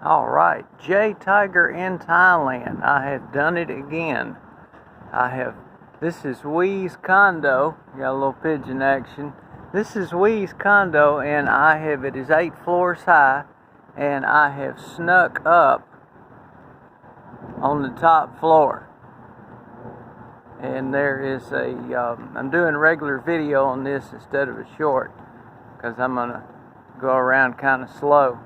Alright, J Tiger in Thailand. I have done it again. This is Wee's condo. Got a little pigeon action. This is Wee's condo, and it is 8 floors high, and I have snuck up on the top floor. And there is I'm doing a regular video on this instead of a short, because I'm going to go around kind of slow.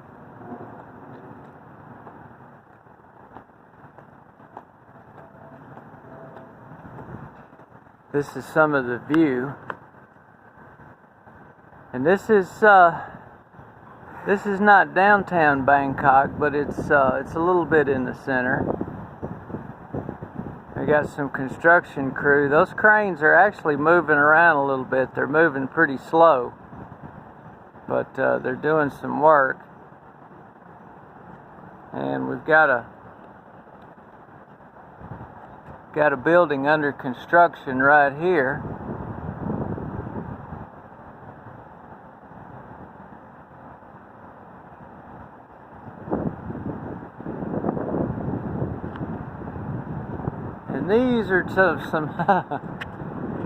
This is some of the view, and this is not downtown Bangkok, but it's a little bit in the center. We got some construction crew. Those cranes are actually moving around a little bit. They're moving pretty slow, but they're doing some work. And we've got a building under construction right here. And these are some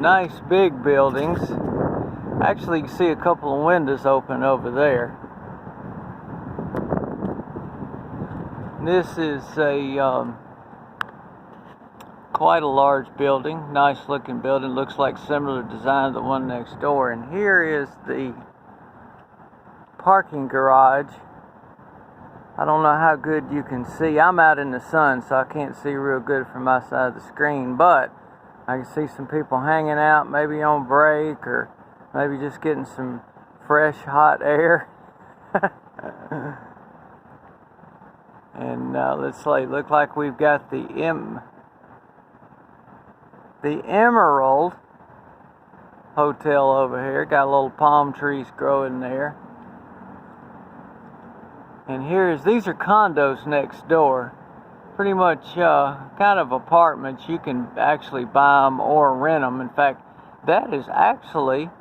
nice big buildings. Actually, you can see a couple of windows open over there. This is quite a large building, nice looking building. Looks like similar design to the one next door. And here is the parking garage. I don't know how good you can see. I'm out in the sun, so I can't see real good from my side of the screen, but I can see some people hanging out, maybe on break, or maybe just getting some fresh hot air. And let's see, look like we've got the Emerald Hotel over here. Got little palm trees growing there. And these are condos next door. Pretty much kind of apartments. You can actually buy them or rent them. In fact, that is actually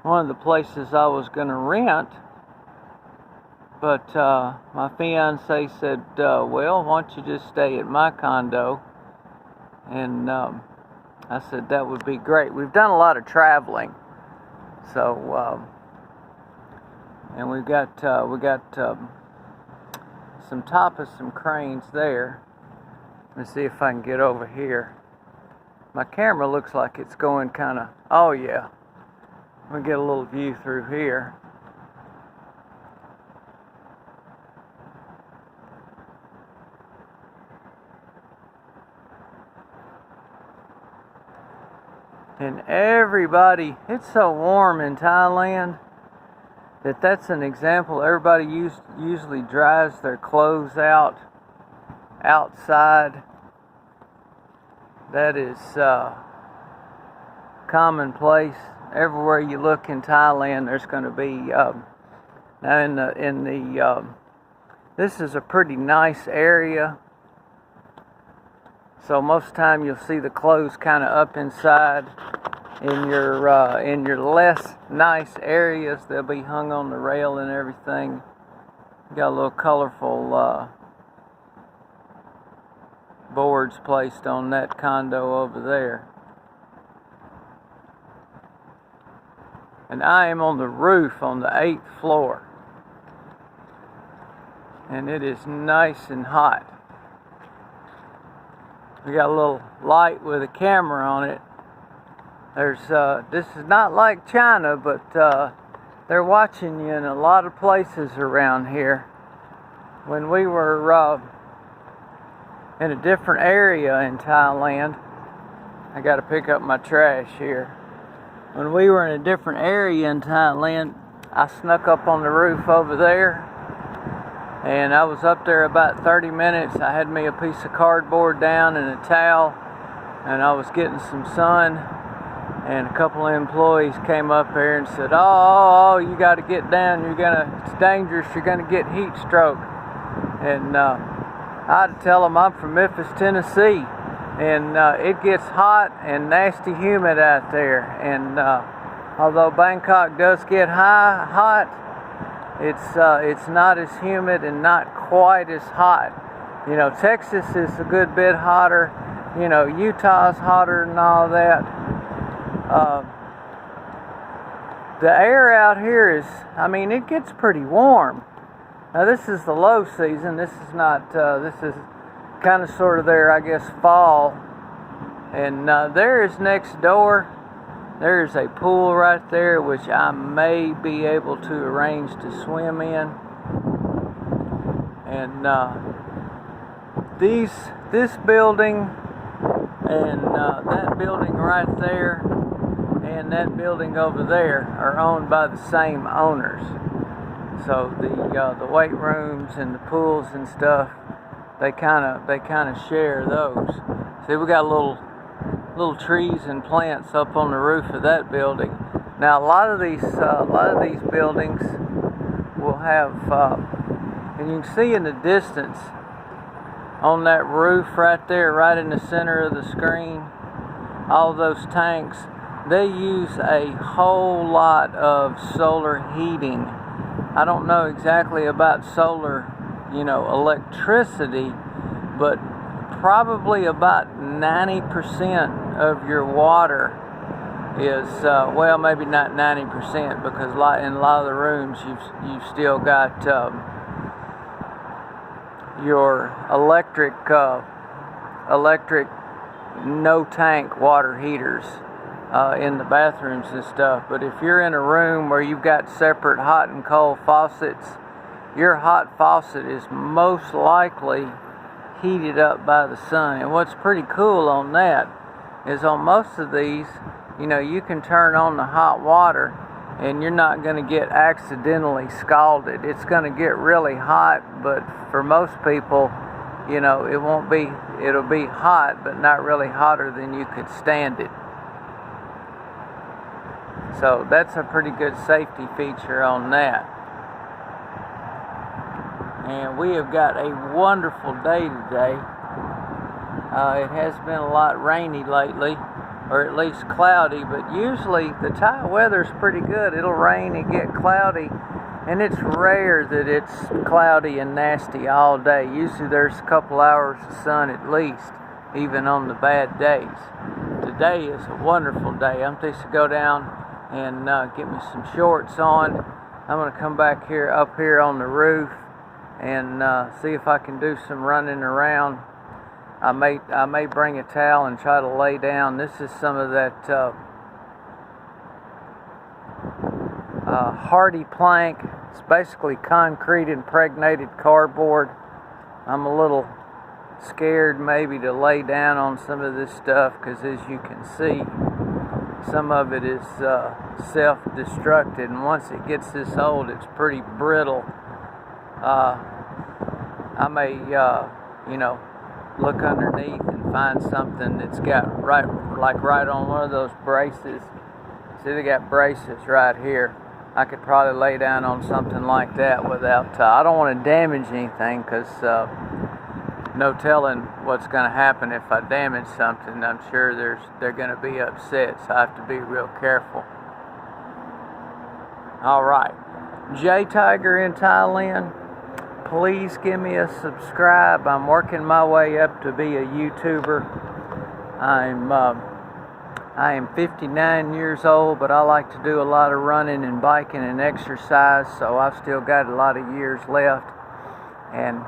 one of the places I was going to rent. But my fiance said, well, why don't you just stay at my condo? And I said that would be great. We've done a lot of traveling, so and we got some top of some cranes there. Let's see if I can get over here. My camera looks like it's going kind of. Oh yeah, we'll get a little view through here. And everybody, it's so warm in Thailand that's an example. Everybody usually dries their clothes outside. That is commonplace. Everywhere you look in Thailand, there's going to be this is a pretty nice area. So most of the time you'll see the clothes kind of up inside. In your less nice areas, they'll be hung on the rail and everything. Got a little colorful boards placed on that condo over there. And I am on the roof on the 8th floor. And it is nice and hot. We got a little light with a camera on it. This is not like China, but they're watching you in a lot of places around here. When we were in a different area in Thailand, I got to pick up my trash here. When we were in a different area in Thailand, I snuck up on the roof over there. And I was up there about 30 minutes. I had me a piece of cardboard down and a towel, and I was getting some sun. And a couple of employees came up there and said, "Oh, you got to get down. It's dangerous. You're gonna get heat stroke." And I had to tell them I'm from Memphis, Tennessee, and it gets hot and nasty humid out there. And although Bangkok does get hot, It's not as humid and not quite as hot. You know, Texas is a good bit hotter. You know, Utah's hotter and all that. The air out here is, I mean, it gets pretty warm. Now this is the low season. This is not, this is kind of sort of there, I guess, fall. And there is next door, there's a pool right there, which I may be able to arrange to swim in. And this building and that building right there and that building over there are owned by the same owners. So the weight rooms and the pools and stuff, they kind of share those. See, we got little trees and plants up on the roof of that building. Now a lot of these buildings will have, and you can see in the distance on that roof right there, right in the center of the screen, all those tanks, they use a whole lot of solar heating. I don't know exactly about solar, electricity, but probably about 90% of your water is, well, maybe not 90%, because in a lot of the rooms you've still got your electric no tank water heaters in the bathrooms and stuff. But if you're in a room where you've got separate hot and cold faucets, your hot faucet is most likely heated up by the sun. And what's pretty cool on that is on most of these, you can turn on the hot water and you're not going to get accidentally scalded. It's going to get really hot, but for most people, it'll be hot, but not really hotter than you could stand it. So that's a pretty good safety feature on that. And we have got a wonderful day today. It has been a lot rainy lately, or at least cloudy, but usually the Thai weather's pretty good. It'll rain and get cloudy, and it's rare that it's cloudy and nasty all day. Usually there's a couple hours of sun at least, even on the bad days. Today is a wonderful day. I'm fixing to go down and get me some shorts on. I'm going to come back up here on the roof and see if I can do some running around. I may bring a towel and try to lay down. This is some of that hardy plank. It's basically concrete impregnated cardboard. I'm a little scared maybe to lay down on some of this stuff, because as you can see, some of it is self-destructed, and once it gets this old, it's pretty brittle. I may, look underneath and find something that's got right on one of those braces. See, they got braces right here. I could probably lay down on something like that without, I don't want to damage anything, because no telling what's going to happen if I damage something. I'm sure they're going to be upset, so I have to be real careful. Alright, J Tiger in Thailand. Please give me a subscribe. I'm working my way up to be a YouTuber. I am 59 years old, but I like to do a lot of running and biking and exercise, so I've still got a lot of years left. And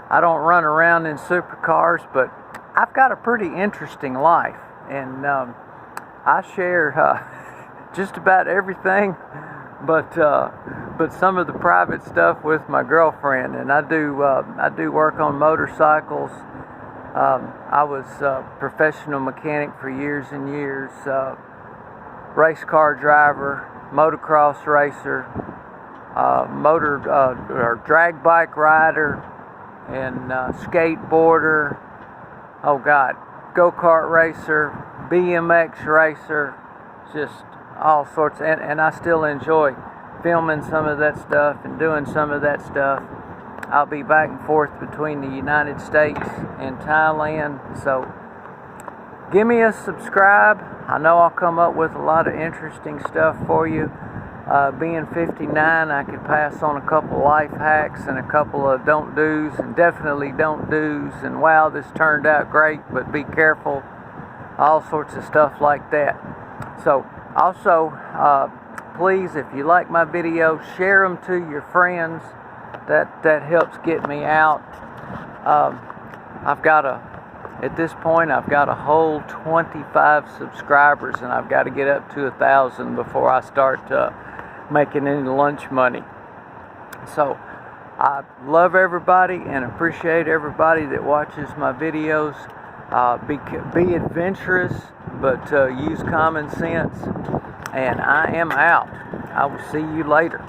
I don't run around in supercars, but I've got a pretty interesting life, and I share just about everything, but some of the private stuff with my girlfriend. And I do work on motorcycles. I was a professional mechanic for years and years, race car driver, motocross racer, or drag bike rider, and skateboarder. Oh God, go-kart racer, BMX racer, just all sorts. And I still enjoy filming some of that stuff and doing some of that stuff. I'll be back and forth between the United States and Thailand, so give me a subscribe. I know I'll come up with a lot of interesting stuff for you, Being 59, I could pass on a couple life hacks and a couple of don't do's and definitely don't do's, and wow, this turned out great, but be careful, all sorts of stuff like that. So also, please, if you like my videos, share them to your friends. That helps get me out. At this point, I've got a whole 25 subscribers, and I've got to get up to 1,000 before I start making any lunch money. So I love everybody and appreciate everybody that watches my videos. Be adventurous, but use common sense. And I am out. I will see you later.